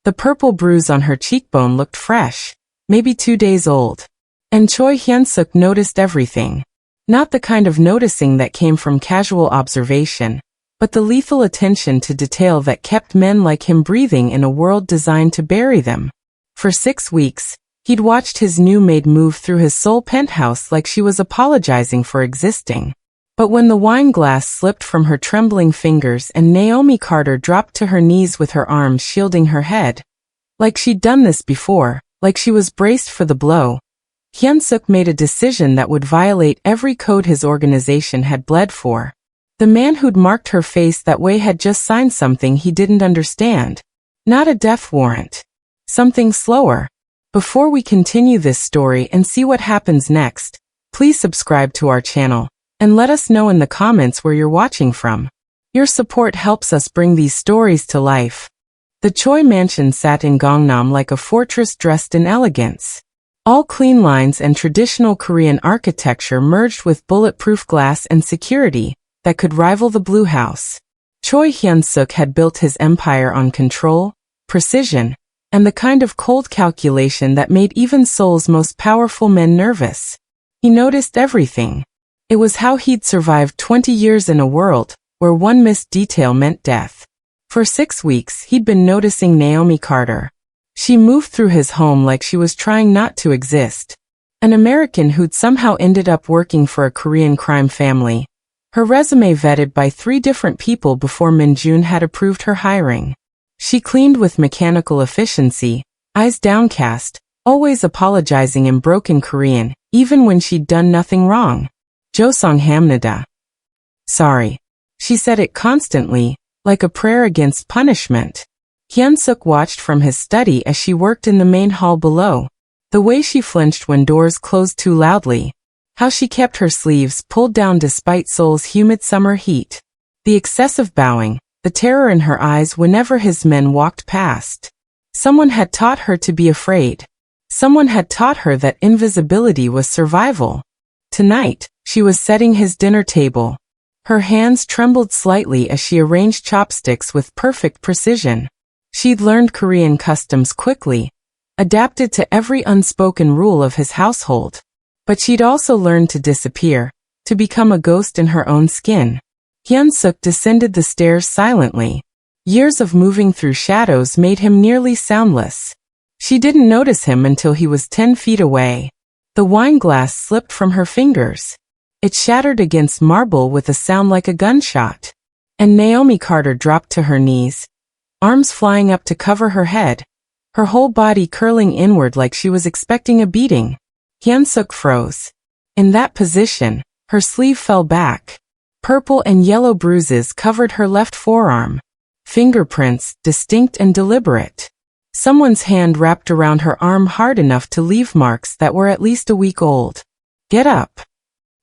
The purple bruise on her cheekbone looked fresh, maybe 2 days old. And Choi Hyun-suk noticed everything. Not the kind of noticing that came from casual observation, but the lethal attention to detail that kept men like him breathing in a world designed to bury them. For 6 weeks, he'd watched his new maid move through his Seoul penthouse like she was apologizing for existing. But when the wine glass slipped from her trembling fingers and Naomi Carter dropped to her knees with her arms shielding her head, like she'd done this before, like she was braced for the blow, Hyun-suk made a decision that would violate every code his organization had bled for. The man who'd marked her face that way had just signed something he didn't understand. Not a death warrant. Something slower. Before we continue this story and see what happens next, please subscribe to our channel, and let us know in the comments where you're watching from. Your support helps us bring these stories to life. The Choi mansion sat in Gangnam like a fortress dressed in elegance. All clean lines and traditional Korean architecture merged with bulletproof glass and security that could rival the Blue House. Choi Hyun-suk had built his empire on control, precision, and the kind of cold calculation that made even Seoul's most powerful men nervous. He noticed everything. It was how he'd survived 20 years in a world where one missed detail meant death. For 6 weeks, he'd been noticing Naomi Carter. She moved through his home like she was trying not to exist. An American who'd somehow ended up working for a Korean crime family. Her resume vetted by 3 different people before Min-jun had approved her hiring. She cleaned with mechanical efficiency, eyes downcast, always apologizing in broken Korean, even when she'd done nothing wrong. Josonghamnida. Sorry. She said it constantly, like a prayer against punishment. Hyun-suk watched from his study as she worked in the main hall below. The way she flinched when doors closed too loudly. How she kept her sleeves pulled down despite Seoul's humid summer heat. The excessive bowing, the terror in her eyes whenever his men walked past. Someone had taught her to be afraid. Someone had taught her that invisibility was survival. Tonight, she was setting his dinner table. Her hands trembled slightly as she arranged chopsticks with perfect precision. She'd learned Korean customs quickly, adapted to every unspoken rule of his household. But she'd also learned to disappear, to become a ghost in her own skin. Hyun-suk descended the stairs silently. Years of moving through shadows made him nearly soundless. She didn't notice him until he was 10 feet away. The wine glass slipped from her fingers. It shattered against marble with a sound like a gunshot. And Naomi Carter dropped to her knees, arms flying up to cover her head, her whole body curling inward like she was expecting a beating. Hyun-suk froze. In that position, her sleeve fell back. Purple and yellow bruises covered her left forearm. Fingerprints, distinct and deliberate. Someone's hand wrapped around her arm hard enough to leave marks that were at least a week old. Get up.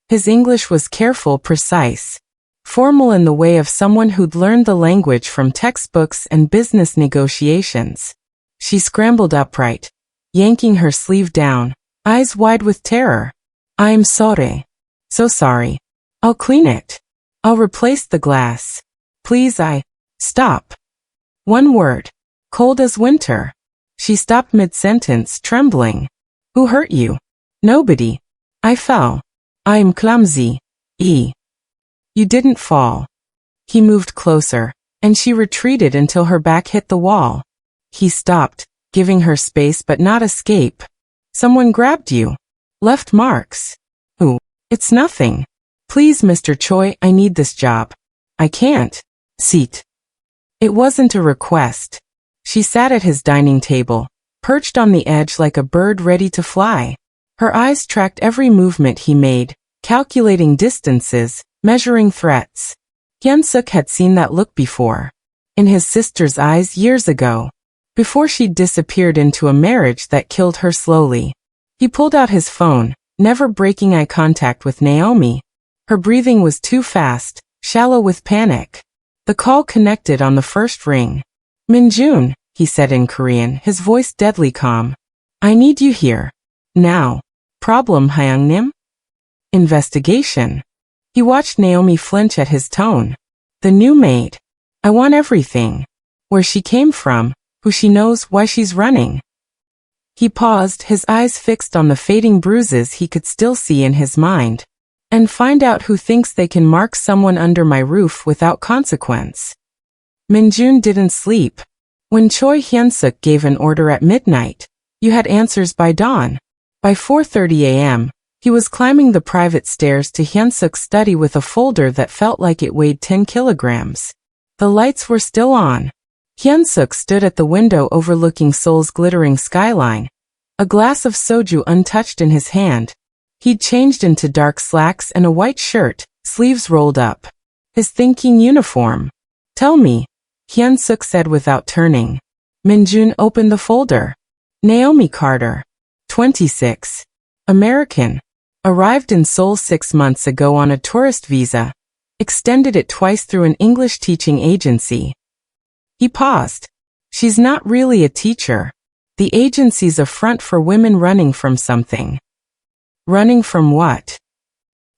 His English was careful, precise. Formal in the way of someone who'd learned the language from textbooks and business negotiations. She scrambled upright, yanking her sleeve down, eyes wide with terror. I'm sorry. So sorry. I'll clean it. I'll replace the glass. Please Stop. One word. Cold as winter. She stopped mid-sentence, trembling. Who hurt you? Nobody. I fell. I'm clumsy. You didn't fall. He moved closer, and she retreated until her back hit the wall. He stopped, giving her space but not escape. Someone grabbed you. Left marks. Who? It's nothing. Please, Mr. Choi, I need this job. I can't. Seat. It wasn't a request. She sat at his dining table, perched on the edge like a bird ready to fly. Her eyes tracked every movement he made, calculating distances, measuring threats. Hyun-suk had seen that look before. In his sister's eyes years ago. Before she'd disappeared into a marriage that killed her slowly. He pulled out his phone, never breaking eye contact with Naomi. Her breathing was too fast, shallow with panic. The call connected on the first ring. Min-jun, he said in Korean, his voice deadly calm. I need you here. Now. Problem, Hyung-nim? Investigation. He watched Naomi flinch at his tone. The new maid. I want everything. Where she came from, who she knows, why she's running. He paused, his eyes fixed on the fading bruises he could still see in his mind. And find out who thinks they can mark someone under my roof without consequence. Minjun didn't sleep. When Choi Hyun-suk gave an order at midnight, you had answers by dawn. By 4:30 a.m., he was climbing the private stairs to Hyun-suk's study with a folder that felt like it weighed 10 kilograms. The lights were still on. Hyun-suk stood at the window overlooking Seoul's glittering skyline, a glass of soju untouched in his hand. He'd changed into dark slacks and a white shirt, sleeves rolled up. His thinking uniform. Tell me, Hyun-suk said without turning. Minjun opened the folder. Naomi Carter. 26. American. Arrived in Seoul 6 months ago on a tourist visa. Extended it twice through an English teaching agency. He paused. She's not really a teacher. The agency's a front for women running from something. Running from what?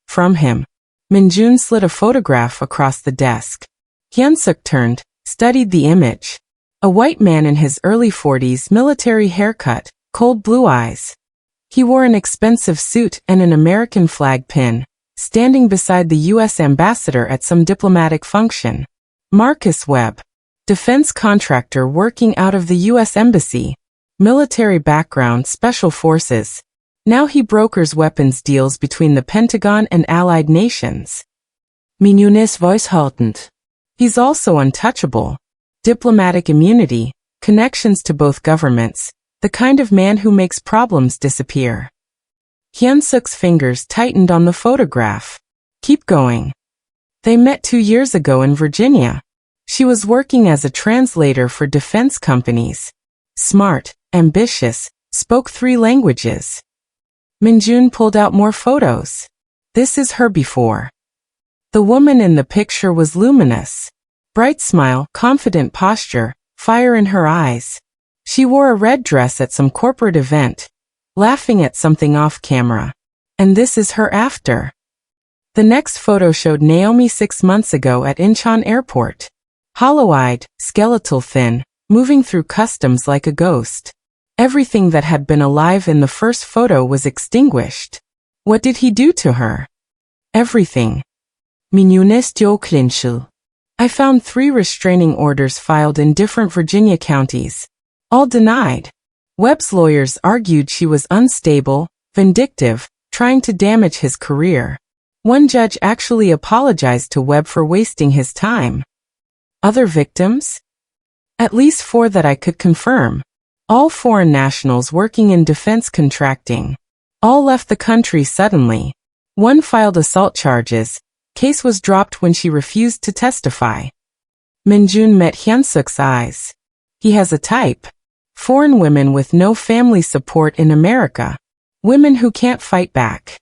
From him. Minjun slid a photograph across the desk. Hyun-suk turned, studied the image. A white man in his early 40s, military haircut, cold blue eyes. He wore an expensive suit and an American flag pin, standing beside the U.S. ambassador at some diplomatic function. Marcus Webb. Defense contractor working out of the U.S. Embassy. Military background, special forces. Now he brokers weapons deals between the Pentagon and allied nations. Minjun's voice halted. He's also untouchable. Diplomatic immunity, connections to both governments, the kind of man who makes problems disappear. Hyun-suk's fingers tightened on the photograph. Keep going. They met 2 years ago in Virginia. She was working as a translator for defense companies. Smart, ambitious, spoke 3 languages. Minjun pulled out more photos. This is her before. The woman in the picture was luminous. Bright smile, confident posture, fire in her eyes. She wore a red dress at some corporate event, laughing at something off camera. And this is her after. The next photo showed Naomi 6 months ago at Incheon Airport. Hollow-eyed, skeletal thin, moving through customs like a ghost. Everything that had been alive in the first photo was extinguished. What did he do to her? Everything. Minjun's jaw clenched. I found 3 restraining orders filed in different Virginia counties. All denied. Webb's lawyers argued she was unstable, vindictive, trying to damage his career. One judge actually apologized to Webb for wasting his time. Other victims? At least 4 that I could confirm. All foreign nationals working in defense contracting. All left the country suddenly. One filed assault charges. Case was dropped when she refused to testify. Minjun met Hyun-suk's eyes. He has a type. Foreign women with no family support in America. Women who can't fight back.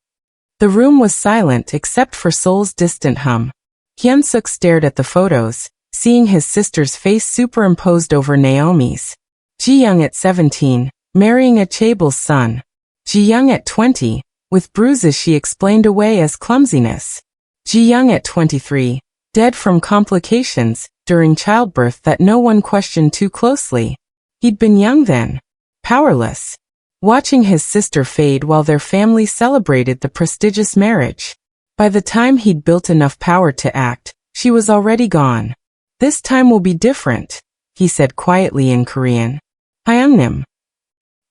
The room was silent except for Seoul's distant hum. Hyun-suk stared at the photos, seeing his sister's face superimposed over Naomi's. Ji-young at 17, marrying a chaebal's son. Ji-young at 20, with bruises she explained away as clumsiness. Ji-young at 23, dead from complications during childbirth that no one questioned too closely. He'd been young then, powerless, watching his sister fade while their family celebrated the prestigious marriage. By the time he'd built enough power to act, she was already gone. This time will be different, he said quietly in Korean. Hyungnim.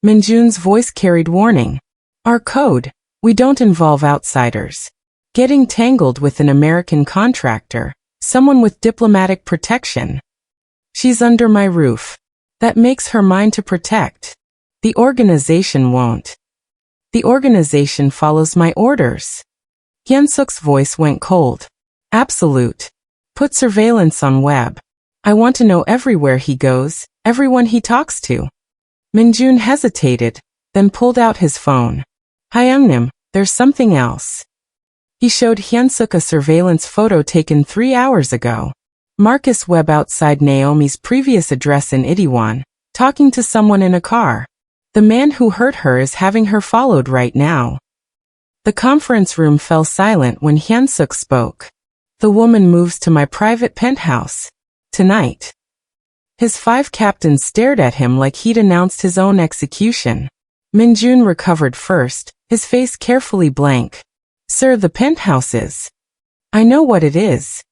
Minjun's voice carried warning. Our code, we don't involve outsiders. Getting tangled with an American contractor, someone with diplomatic protection. She's under my roof. That makes her mine to protect. The organization won't. The organization follows my orders. Hyun-suk's voice went cold. Absolute. Put surveillance on Webb. I want to know everywhere he goes, everyone he talks to. Minjun hesitated, then pulled out his phone. Hyungnim, there's something else. He showed Hyun-suk a surveillance photo taken 3 hours ago. Marcus Webb outside Naomi's previous address in Itaewon, talking to someone in a car. The man who hurt her is having her followed right now. The conference room fell silent when Hyun-suk spoke. The woman moves to my private penthouse. Tonight. His 5 captains stared at him like he'd announced his own execution. Minjun recovered first, his face carefully blank. Sir, the penthouses. I know what it is.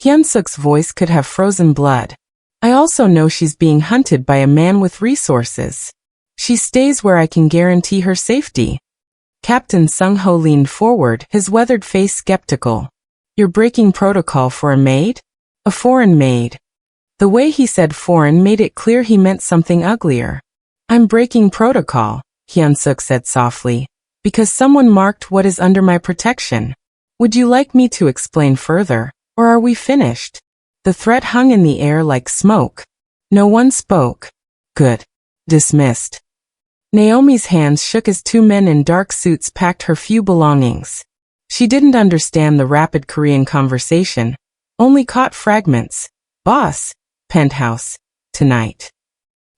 Hyunsuk's voice could have frozen blood. I also know she's being hunted by a man with resources. She stays where I can guarantee her safety. Captain Sung-ho leaned forward, his weathered face skeptical. You're breaking protocol for a maid? A foreign maid. The way he said foreign made it clear he meant something uglier. I'm breaking protocol, Hyunsuk said softly, because someone marked what is under my protection. Would you like me to explain further, or are we finished? The threat hung in the air like smoke. No one spoke. Good. Dismissed. Naomi's hands shook as 2 men in dark suits packed her few belongings. She didn't understand the rapid Korean conversation, only caught fragments. Boss. Penthouse. Tonight.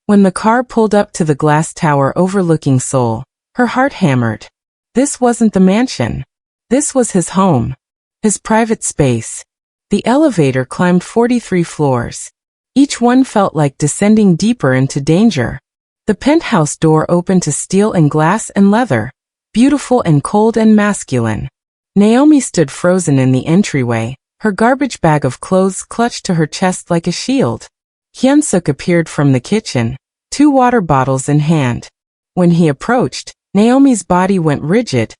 When the car pulled up to the glass tower overlooking Seoul, her heart hammered. This wasn't the mansion. This was his home. His private space. The elevator climbed 43 floors. Each one felt like descending deeper into danger. The penthouse door opened to steel and glass and leather, beautiful and cold and masculine. Naomi stood frozen in the entryway, her garbage bag of clothes clutched to her chest like a shield. Hyunsuk appeared from the kitchen, 2 water bottles in hand. When he approached, Naomi's body went rigid,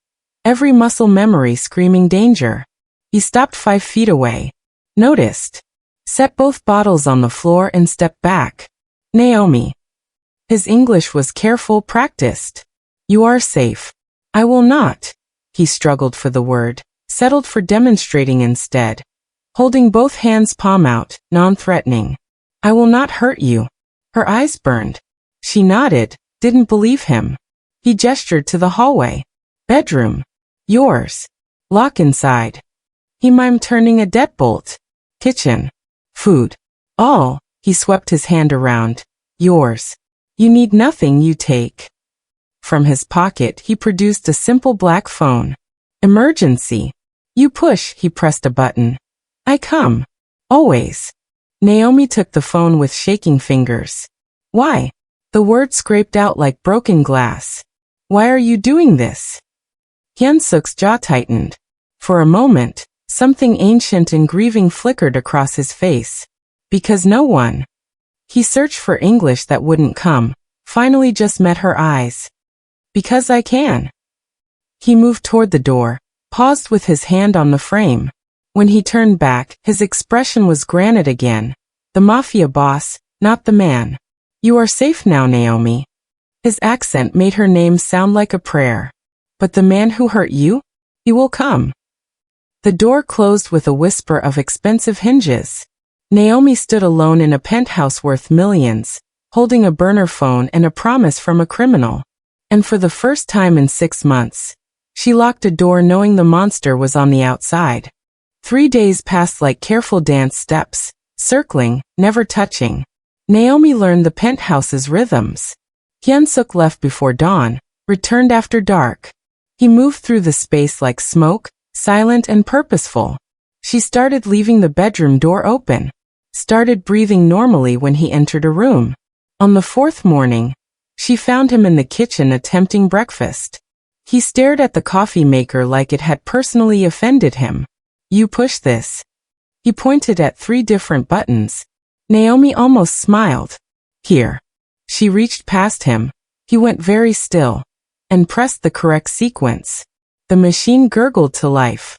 every muscle memory screaming danger. He stopped 5 feet away. Noticed. Set both bottles on the floor and stepped back. Naomi. His English was careful, practiced. You are safe. I will not. He struggled for the word, settled for demonstrating instead. Holding both hands palm out, non-threatening. I will not hurt you. Her eyes burned. She nodded, didn't believe him. He gestured to the hallway. Bedroom. Yours. Lock inside. He mimed turning a deadbolt. Kitchen. Food. All. He swept his hand around. Yours. You need nothing, you take. From his pocket he produced a simple black phone. Emergency. You push, he pressed a button. I come. Always. Naomi took the phone with shaking fingers. Why? The word scraped out like broken glass. Why are you doing this? Hyunsuk's jaw tightened. For a moment, something ancient and grieving flickered across his face. Because no one. He searched for English that wouldn't come, finally just met her eyes. Because I can. He moved toward the door, paused with his hand on the frame. When he turned back, his expression was granite again. The Mafia boss, not the man. You are safe now, Naomi. His accent made her name sound like a prayer. But the man who hurt you? He will come. The door closed with a whisper of expensive hinges. Naomi stood alone in a penthouse worth millions, holding a burner phone and a promise from a criminal. And for the first time in 6 months, she locked a door knowing the monster was on the outside. 3 days passed like careful dance steps, circling, never touching. Naomi learned the penthouse's rhythms. Hyunsuk left before dawn, returned after dark. He moved through the space like smoke, silent and purposeful. She started leaving the bedroom door open. Started breathing normally when he entered a room. On the 4th morning, she found him in the kitchen attempting breakfast. He stared at the coffee maker like it had personally offended him. You push this. He pointed at 3 different buttons. Naomi almost smiled. Here. She reached past him. He went very still. And pressed the correct sequence. The machine gurgled to life.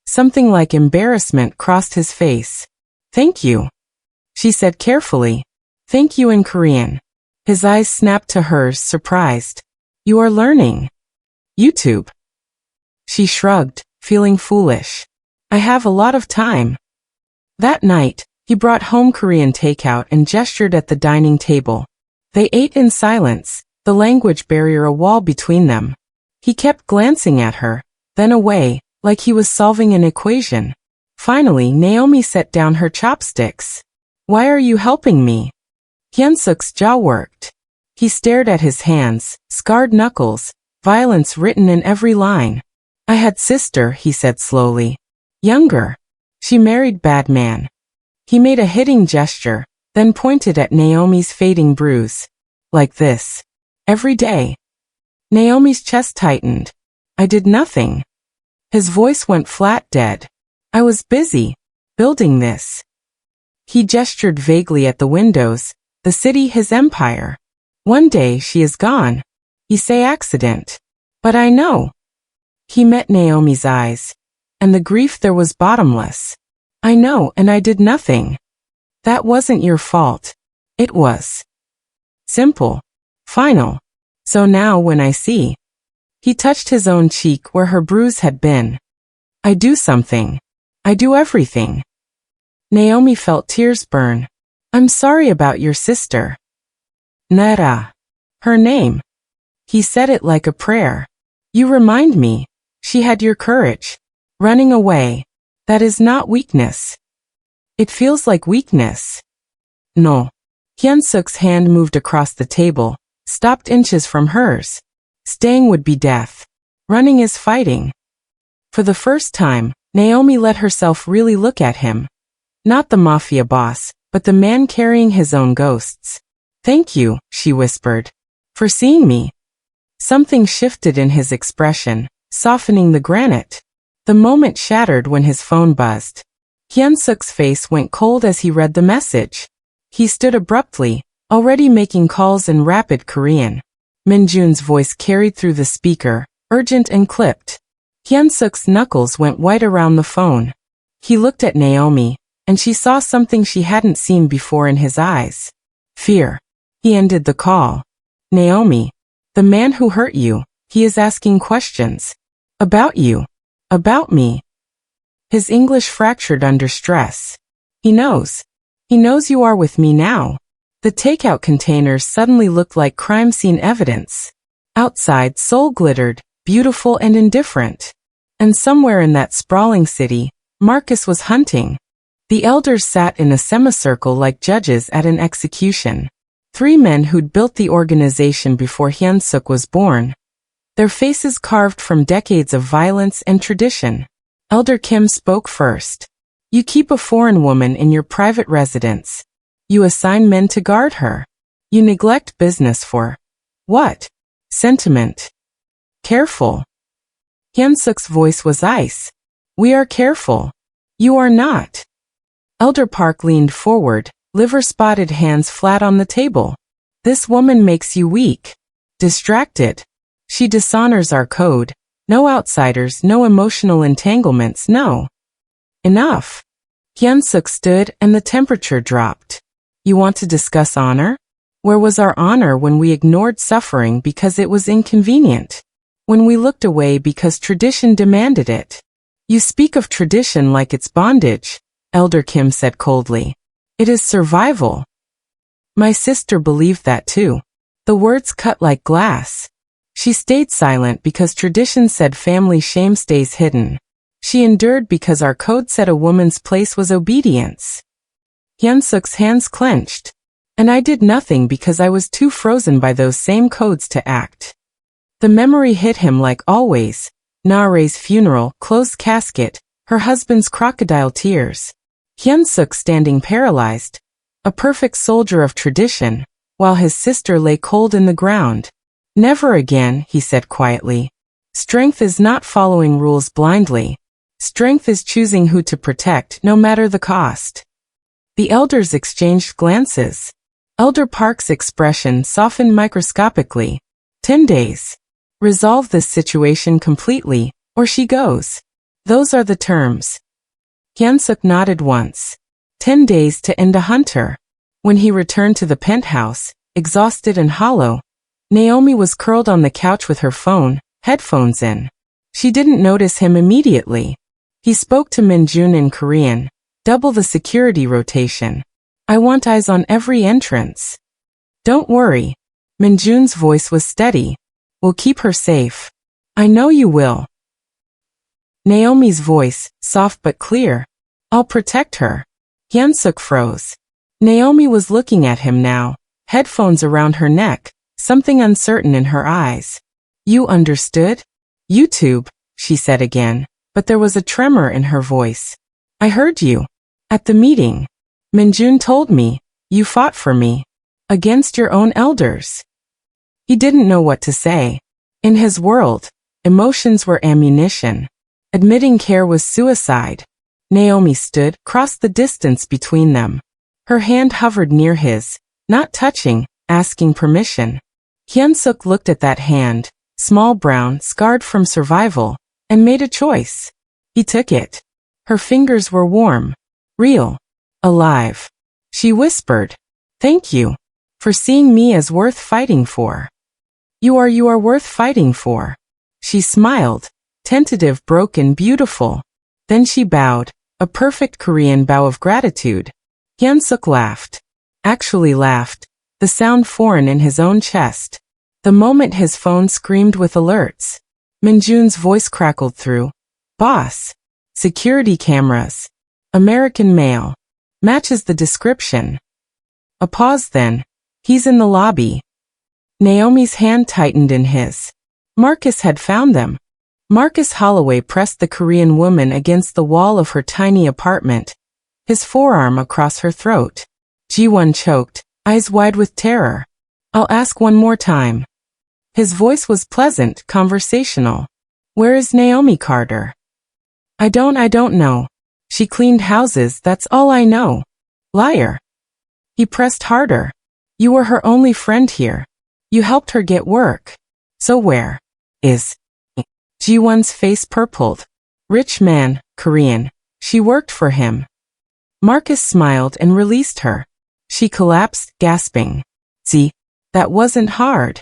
Something like embarrassment crossed his face. Thank you. She said carefully. Thank you in Korean. His eyes snapped to hers, surprised. You are learning. YouTube. She shrugged, feeling foolish. I have a lot of time. That night, he brought home Korean takeout and gestured at the dining table. They ate in silence, the language barrier a wall between them. He kept glancing at her, then away, like he was solving an equation. Finally, Naomi set down her chopsticks. Why are you helping me? Hyunsuk's jaw worked. He stared at his hands, scarred knuckles, violence written in every line. I had sister, he said slowly. Younger. She married bad man. He made a hitting gesture. then pointed at Naomi's fading bruise. Like this. Every day. Naomi's chest tightened. I did nothing. His voice went flat dead. I was busy. Building this. He gestured vaguely at the windows, the city, his empire. One day she is gone. You say accident. But I know. He met Naomi's eyes. And the grief there was bottomless. I know, and I did nothing. That wasn't your fault. It was. Simple. Final. So now when I see. He touched his own cheek where her bruise had been. I do something. I do everything. Naomi felt tears burn. I'm sorry about your sister. Nera. Her name. He said it like a prayer. You remind me. She had your courage. Running away. That is not weakness. It feels like weakness. No. Hyunsuk's hand moved across the table, stopped inches from hers. Staying would be death. Running is fighting. For the first time, Naomi let herself really look at him. Not the Mafia boss, but the man carrying his own ghosts. Thank you, she whispered. For seeing me. Something shifted in his expression, softening the granite. The moment shattered when his phone buzzed. Hyunsuk's face went cold as he read the message. He stood abruptly, already making calls in rapid Korean. Minjun's voice carried through the speaker, urgent and clipped. Hyunsuk's knuckles went white around the phone. He looked at Naomi, and she saw something she hadn't seen before in his eyes. Fear. He ended the call. Naomi. The man who hurt you, he is asking questions. About you. About me. His English fractured under stress. He knows. He knows you are with me now. The takeout containers suddenly looked like crime scene evidence. Outside, Seoul glittered, beautiful and indifferent. And somewhere in that sprawling city, Marcus was hunting. The elders sat in a semicircle like judges at an execution. 3 men who'd built the organization before Hyunsuk was born. Their faces carved from decades of violence and tradition. Elder Kim spoke first. You keep a foreign woman in your private residence. You assign men to guard her. You neglect business for what? Sentiment. Careful. Hyunsuk's voice was ice. We are careful. You are not. Elder Park leaned forward, liver-spotted hands flat on the table. This woman makes you weak. Distracted. She dishonors our code. No outsiders, no emotional entanglements, no. Enough. Hyunsuk stood and the temperature dropped. You want to discuss honor? Where was our honor when we ignored suffering because it was inconvenient? When we looked away because tradition demanded it? You speak of tradition like it's bondage, Elder Kim said coldly. It is survival. My sister believed that too. The words cut like glass. She stayed silent because tradition said family shame stays hidden. She endured because our code said a woman's place was obedience. Hyunsuk's hands clenched. And I did nothing because I was too frozen by those same codes to act. The memory hit him like always. Nare's funeral, closed casket, her husband's crocodile tears. Hyunsuk standing paralyzed. A perfect soldier of tradition, while his sister lay cold in the ground. Never again, he said quietly. Strength is not following rules blindly. Strength is choosing who to protect, no matter the cost. The elders exchanged glances. Elder Park's expression softened microscopically. 10 days. Resolve this situation completely, or she goes. Those are the terms. Hyunsuk nodded once. 10 days to end a hunter. When he returned to the penthouse, exhausted and hollow, Naomi was curled on the couch with her phone, headphones in. She didn't notice him immediately. He spoke to Minjun in Korean. Double the security rotation. I want eyes on every entrance. Don't worry. Minjun's voice was steady. We'll keep her safe. I know you will. Naomi's voice, soft but clear. I'll protect her. Hyunsuk froze. Naomi was looking at him now, headphones around her neck, something uncertain in her eyes. You understood? YouTube, she said again, but there was a tremor in her voice. I heard you. At the meeting. Minjun told me. You fought for me. Against your own elders. He didn't know what to say. In his world, emotions were ammunition. Admitting care was suicide. Naomi stood, crossed the distance between them. Her hand hovered near his, not touching, asking permission. Hyun-suk looked at that hand, small brown, scarred from survival, and made a choice. He took it. Her fingers were warm, real, alive. She whispered, "Thank you for seeing me as worth fighting for. You are worth fighting for." She smiled, tentative, broken, beautiful. Then she bowed, a perfect Korean bow of gratitude. Hyun-suk laughed. Actually laughed, the sound foreign in his own chest. The moment his phone screamed with alerts, Minjun's voice crackled through. "Boss. Security cameras. American male. Matches the description." A pause then. "He's in the lobby." Naomi's hand tightened in his. Marcus had found them. Marcus Holloway pressed the Korean woman against the wall of her tiny apartment, his forearm across her throat. Ji-won choked, eyes wide with terror. "I'll ask one more time." His voice was pleasant, conversational. "Where is Naomi Carter?" I don't know. She cleaned houses, that's all I know." "Liar." He pressed harder. "You were her only friend here. You helped her get work. So where is..." Ji-won's face purpled. "Rich man, Korean. She worked for him." Marcus smiled and released her. She collapsed, gasping. "See, that wasn't hard."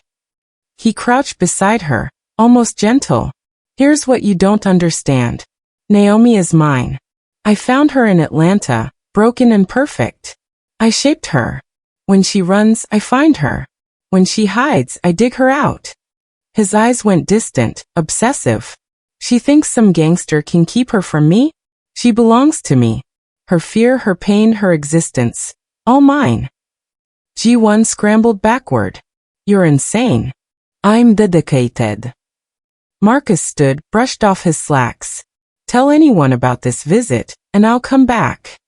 He crouched beside her, almost gentle. "Here's what you don't understand. Naomi is mine. I found her in Atlanta, broken and perfect. I shaped her. When she runs, I find her. When she hides, I dig her out." His eyes went distant, obsessive. "She thinks some gangster can keep her from me? She belongs to me. Her fear, her pain, her existence. All mine." Ji-won scrambled backward. "You're insane." "I'm dedicated." Marcus stood, brushed off his slacks. "Tell anyone about this visit, and I'll come back."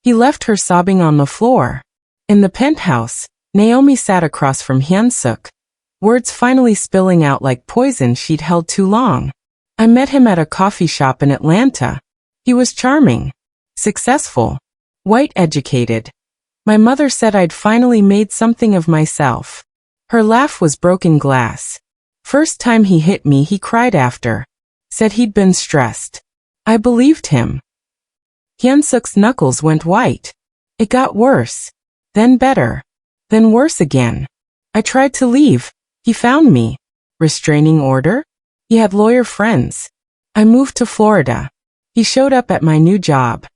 He left her sobbing on the floor. In the penthouse, Naomi sat across from Hyun-suk, words finally spilling out like poison she'd held too long. "I met him at a coffee shop in Atlanta. He was charming, successful, white, educated. My mother said I'd finally made something of myself." Her laugh was broken glass. "First time he hit me, he cried after. Said he'd been stressed. I believed him." Hyun-suk's knuckles went white. "It got worse. Then better. Then worse again. I tried to leave. He found me." "Restraining order?" "He had lawyer friends. I moved to Florida. He showed up at my new job."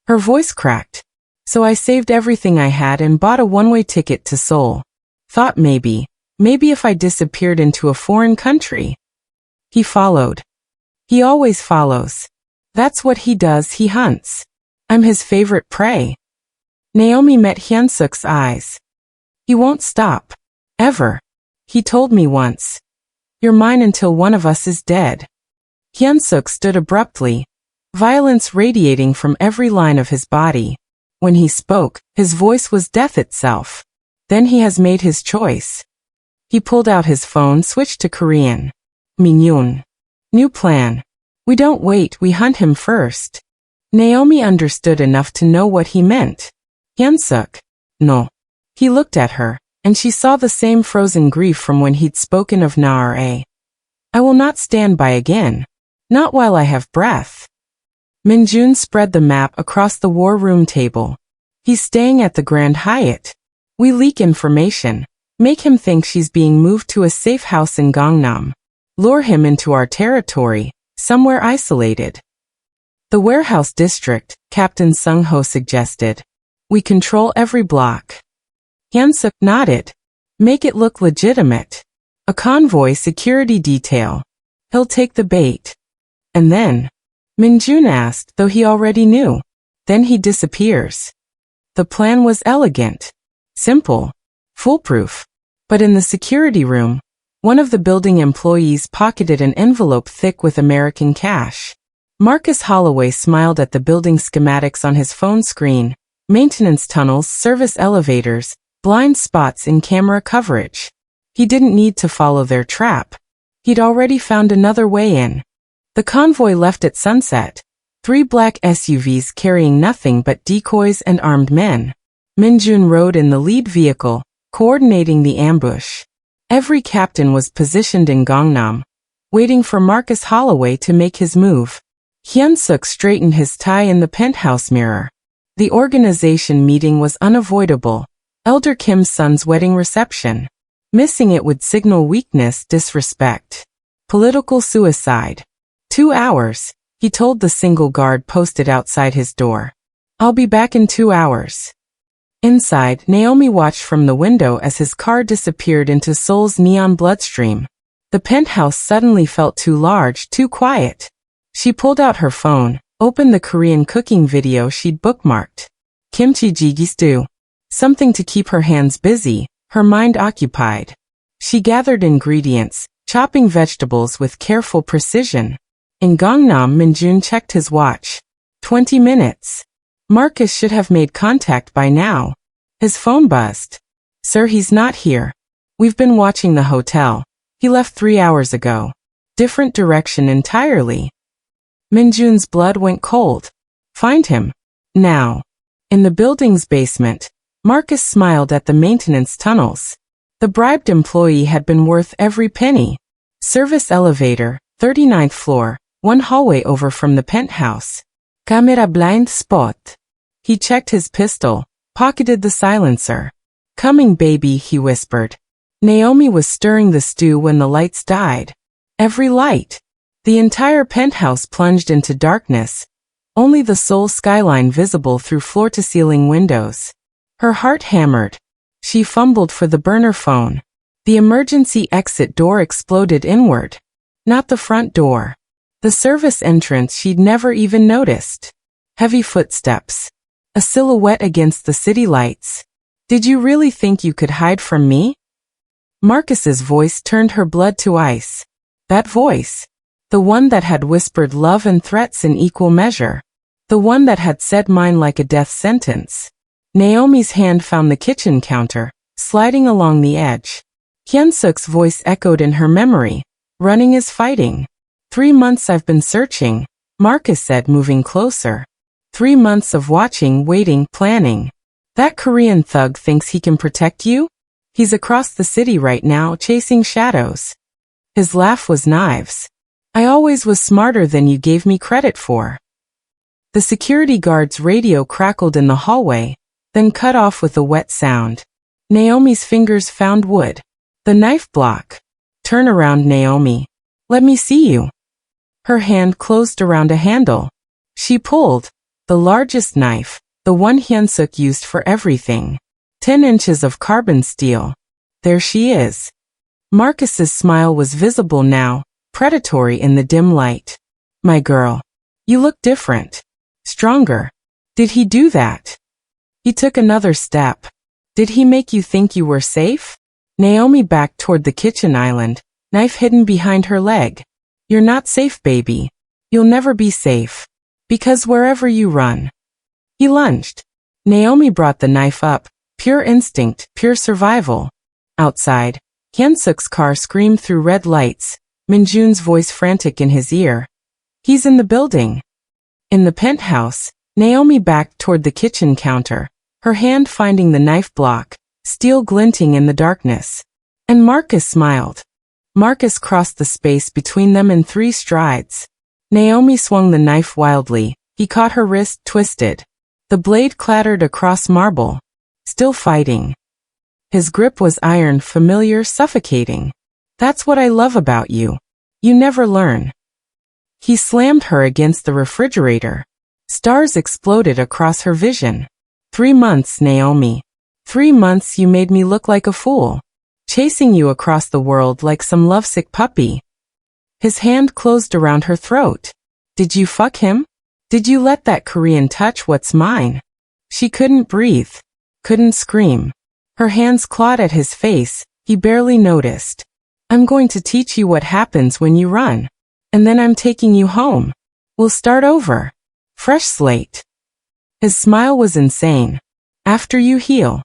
Her voice cracked. "So I saved everything I had and bought a one-way ticket to Seoul. Thought maybe if I disappeared into a foreign country." He followed. He always follows. That's what he does, he hunts. I'm his favorite prey. Naomi met Hyun-suk's eyes. "He won't stop. Ever. He told me once. You're mine until one of us is dead." Hyun-suk stood abruptly, violence radiating from every line of his body. When he spoke, his voice was death itself. "Then he has made his choice." He pulled out his phone, switched to Korean. "Minyoon. New plan. We don't wait, we hunt him first." Naomi understood enough to know what he meant. "Hyun-suk. No." He looked at her, and she saw the same frozen grief from when he'd spoken of Nara. "I will not stand by again. Not while I have breath." Minjun spread the map across the war room table. "He's staying at the Grand Hyatt. We leak information. Make him think she's being moved to a safe house in Gangnam. Lure him into our territory, somewhere isolated." "The warehouse district," Captain Sung-ho suggested. "We control every block." Hyun-suk nodded. "Make it look legitimate. A convoy security detail. He'll take the bait." "And then?" Minjun asked, though he already knew. "Then he disappears." The plan was elegant. Simple. Foolproof. But in the security room, one of the building employees pocketed an envelope thick with American cash. Marcus Holloway smiled at the building schematics on his phone screen. Maintenance tunnels, service elevators, blind spots in camera coverage. He didn't need to follow their trap. He'd already found another way in. The convoy left at sunset. 3 black SUVs carrying nothing but decoys and armed men. Minjun rode in the lead vehicle, coordinating the ambush. Every captain was positioned in Gangnam, waiting for Marcus Holloway to make his move. Hyun-suk straightened his tie in the penthouse mirror. The organization meeting was unavoidable. Elder Kim's son's wedding reception. Missing it would signal weakness, disrespect. Political suicide. 2 hours, he told the single guard posted outside his door. I'll be back in 2 hours. Inside, Naomi watched from the window as his car disappeared into Seoul's neon bloodstream. The penthouse suddenly felt too large, too quiet. She pulled out her phone, opened the Korean cooking video she'd bookmarked. Kimchi jjigae stew. Something to keep her hands busy, her mind occupied. She gathered ingredients, chopping vegetables with careful precision. In Gangnam, Minjun checked his watch. 20 minutes. Marcus should have made contact by now. His phone buzzed. Sir, he's not here. We've been watching the hotel. He left 3 hours ago. Different direction entirely. Minjun's blood went cold. Find him. Now. In the building's basement, Marcus smiled at the maintenance tunnels. The bribed employee had been worth every penny. Service elevator, 39th floor, 1 hallway over from the penthouse. Camera blind spot. He checked his pistol, pocketed the silencer. Coming, baby, he whispered. Naomi was stirring the stew when the lights died. Every light. The entire penthouse plunged into darkness. Only the Seoul skyline visible through floor-to-ceiling windows. Her heart hammered. She fumbled for the burner phone. The emergency exit door exploded inward. Not the front door. The service entrance she'd never even noticed. Heavy footsteps. A silhouette against the city lights. Did you really think you could hide from me? Marcus's voice turned her blood to ice. That voice. The one that had whispered love and threats in equal measure. The one that had said mine like a death sentence. Naomi's hand found the kitchen counter, sliding along the edge. Hyun-suk's voice echoed in her memory. Running is fighting. 3 months I've been searching, Marcus said, moving closer. 3 months of watching, waiting, planning. That Korean thug thinks he can protect you? He's across the city right now, chasing shadows. His laugh was knives. I always was smarter than you gave me credit for. The security guard's radio crackled in the hallway, then cut off with a wet sound. Naomi's fingers found wood. The knife block. Turn around, Naomi. Let me see you. Her hand closed around a handle. She pulled. The largest knife, the one Hyun-suk used for everything. 10 inches of carbon steel. There she is. Marcus's smile was visible now, predatory in the dim light. My girl. You look different. Stronger. Did he do that? He took another step. Did he make you think you were safe? Naomi backed toward the kitchen island, knife hidden behind her leg. You're not safe, baby. You'll never be safe. Because wherever you run. He lunged. Naomi brought the knife up, pure instinct, pure survival. Outside, Hyun-suk's car screamed through red lights, Minjun's voice frantic in his ear. He's in the building. In the penthouse, Naomi backed toward the kitchen counter, her hand finding the knife block, steel glinting in the darkness. And Marcus smiled. Marcus crossed the space between them in 3 strides. Naomi swung the knife wildly. He caught her wrist, twisted. The blade clattered across marble. Still fighting. His grip was iron, familiar, suffocating. That's what I love about you. You never learn. He slammed her against the refrigerator. Stars exploded across her vision. 3 months, Naomi. 3 months you made me look like a fool. Chasing you across the world like some lovesick puppy. His hand closed around her throat. Did you fuck him? Did you let that Korean touch what's mine? She couldn't breathe. Couldn't scream. Her hands clawed at his face. He barely noticed. I'm going to teach you what happens when you run. And then I'm taking you home. We'll start over. Fresh slate. His smile was insane. After you heal.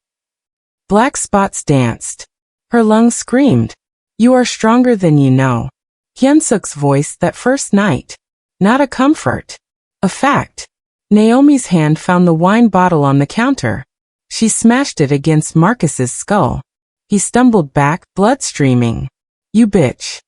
Black spots danced. Her lungs screamed. You are stronger than you know. Hyunsuk's voice that first night. Not a comfort. A fact. Naomi's hand found the wine bottle on the counter. She smashed it against Marcus's skull. He stumbled back, blood streaming. You bitch.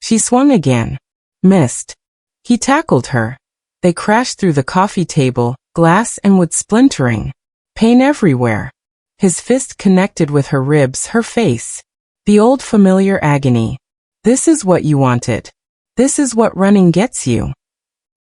She swung again. Missed. He tackled her. They crashed through the coffee table, glass and wood splintering. Pain everywhere. His fist connected with her ribs, her face. The old familiar agony. This is what you wanted. This is what running gets you.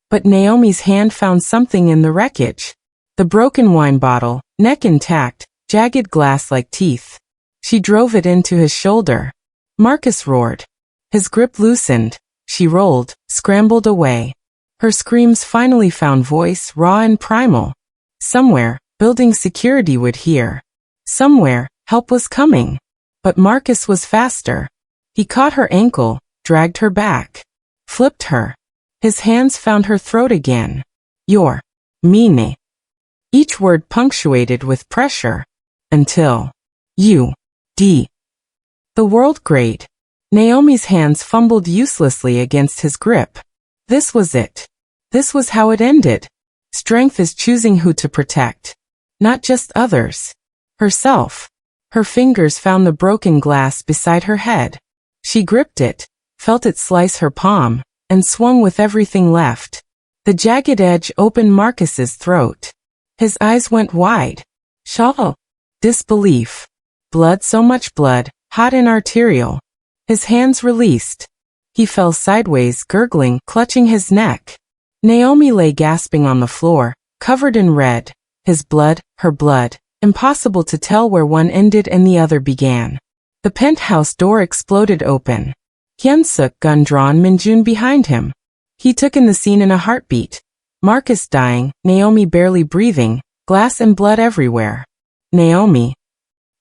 But Naomi's hand found something in the wreckage. The broken wine bottle, neck intact, jagged glass like teeth. She drove it into his shoulder. Marcus roared. His grip loosened. She rolled, scrambled away. Her screams finally found voice, raw and primal. Somewhere, building security would hear. Somewhere, help was coming. But Marcus was faster. He caught her ankle, dragged her back. Flipped her. His hands found her throat again. You're mine. Each word punctuated with pressure. Until. You. D. The world grade. Naomi's hands fumbled uselessly against his grip. This was it. This was how it ended. Strength is choosing who to protect. Not just others. Herself. Her fingers found the broken glass beside her head. She gripped it, felt it slice her palm, and swung with everything left. The jagged edge opened Marcus's throat. His eyes went wide. Shock. Disbelief. Blood, so much blood, hot and arterial. His hands released. He fell sideways, gurgling, clutching his neck. Naomi lay gasping on the floor, covered in red. His blood, her blood. Impossible to tell where one ended and the other began. The penthouse door exploded open. Hyunsuk, gun drawn, Minjun behind him. He took in the scene in a heartbeat. Marcus dying, Naomi barely breathing, glass and blood everywhere. Naomi.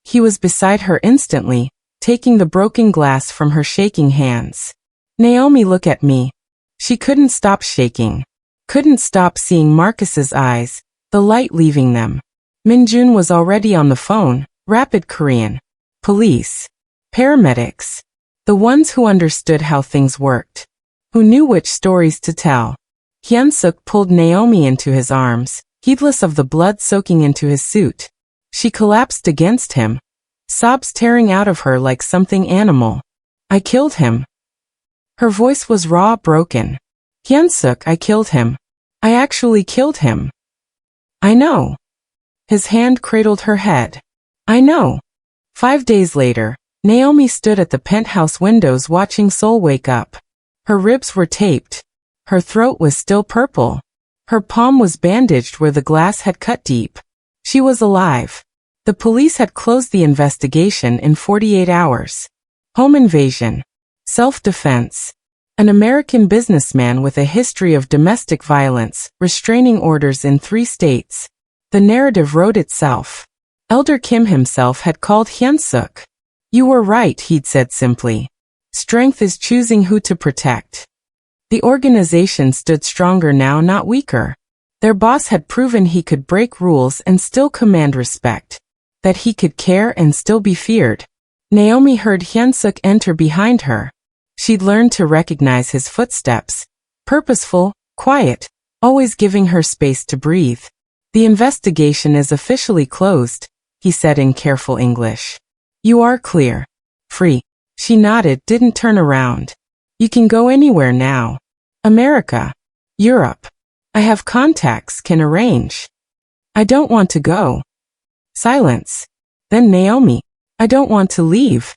He was beside her instantly, taking the broken glass from her shaking hands. Naomi, look at me. She couldn't stop shaking. Couldn't stop seeing Marcus's eyes, the light leaving them. Minjun was already on the phone, rapid Korean. Police. Paramedics. The ones who understood how things worked. Who knew which stories to tell. Hyunsuk pulled Naomi into his arms, heedless of the blood soaking into his suit. She collapsed against him, sobs tearing out of her like something animal. I killed him. Her voice was raw, broken. Hyunsuk, I killed him. I actually killed him. I know. His hand cradled her head. I know. 5 days later, Naomi stood at the penthouse windows watching Seoul wake up. Her ribs were taped. Her throat was still purple. Her palm was bandaged where the glass had cut deep. She was alive. The police had closed the investigation in 48 hours. Home invasion. Self-defense. An American businessman with a history of domestic violence, restraining orders in 3 states. The narrative wrote itself. Elder Kim himself had called Hyunsuk. You were right, he'd said simply. Strength is choosing who to protect. The organization stood stronger now, not weaker. Their boss had proven he could break rules and still command respect. That he could care and still be feared. Naomi heard Hyunsuk enter behind her. She'd learned to recognize his footsteps. Purposeful, quiet, always giving her space to breathe. The investigation is officially closed, he said in careful English. You are clear. Free. She nodded, didn't turn around. You can go anywhere now. America. Europe. I have contacts, can arrange. I don't want to go. Silence. Then Naomi. I don't want to leave.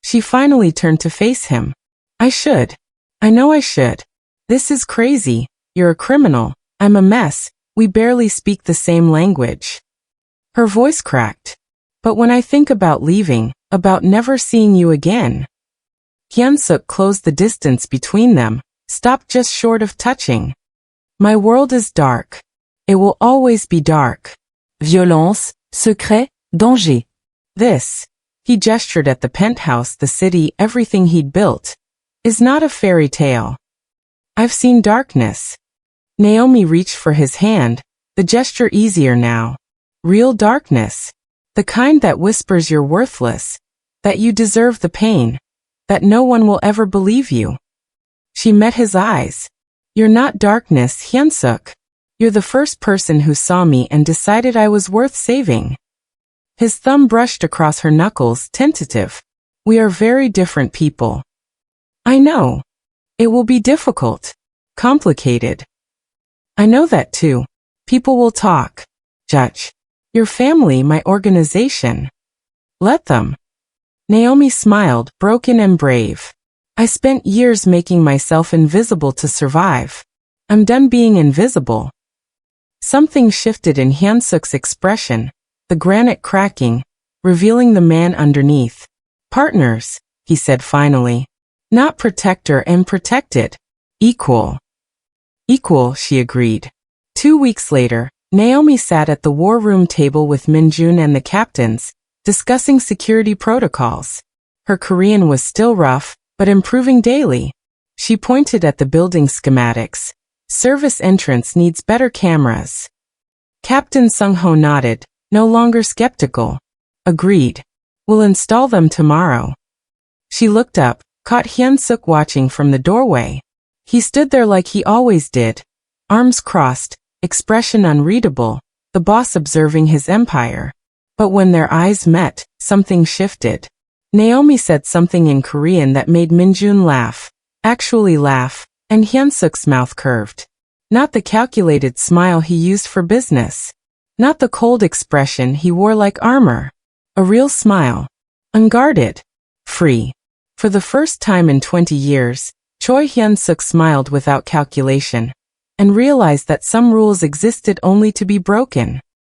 She finally turned to face him. I should. I know I should. This is crazy. You're a criminal. I'm a mess. We barely speak the same language. Her voice cracked. But when I think about leaving, about never seeing you again. Hyunsuk closed the distance between them, stopped just short of touching. My world is dark. It will always be dark. Violence, secret, danger. This, he gestured at the penthouse, the city, everything he'd built, is not a fairy tale. I've seen darkness. Naomi reached for his hand, The gesture easier now. Real darkness. The kind that whispers you're worthless, that you deserve the pain, that no one will ever believe you. She met his eyes. You're not darkness, Hyunsuk. You're the first person who saw me and decided I was worth saving. His thumb brushed across her knuckles, tentative. We are very different people. I know. It will be difficult. Complicated. I know that too. People will talk. Judge. Your family, my organization. Let them. Naomi smiled, broken and brave. I spent years making myself invisible to survive. I'm done being invisible. Something shifted in Hyunsuk's expression, the granite cracking, revealing the man underneath. Partners, he said finally. Not protector and protected. Equal. Equal, she agreed. 2 weeks later, Naomi sat at the war room table with Minjun and the captains, discussing security protocols. Her Korean was still rough, but improving daily. She pointed at the building schematics. Service entrance needs better cameras. Captain Sung-ho nodded, no longer skeptical. Agreed. We'll install them tomorrow. She looked up, caught Hyunsuk watching from the doorway. He stood there like he always did, arms crossed, expression unreadable, the boss observing his empire. But when their eyes met, something shifted. Naomi said something in Korean that made Minjun laugh, actually laugh, and Hyunsuk's mouth curved. Not the calculated smile he used for business. Not the cold expression he wore like armor. A real smile. Unguarded. Free. For the first time in 20 years, Choi Hyunsuk smiled without calculation, and realized that some rules existed only to be broken.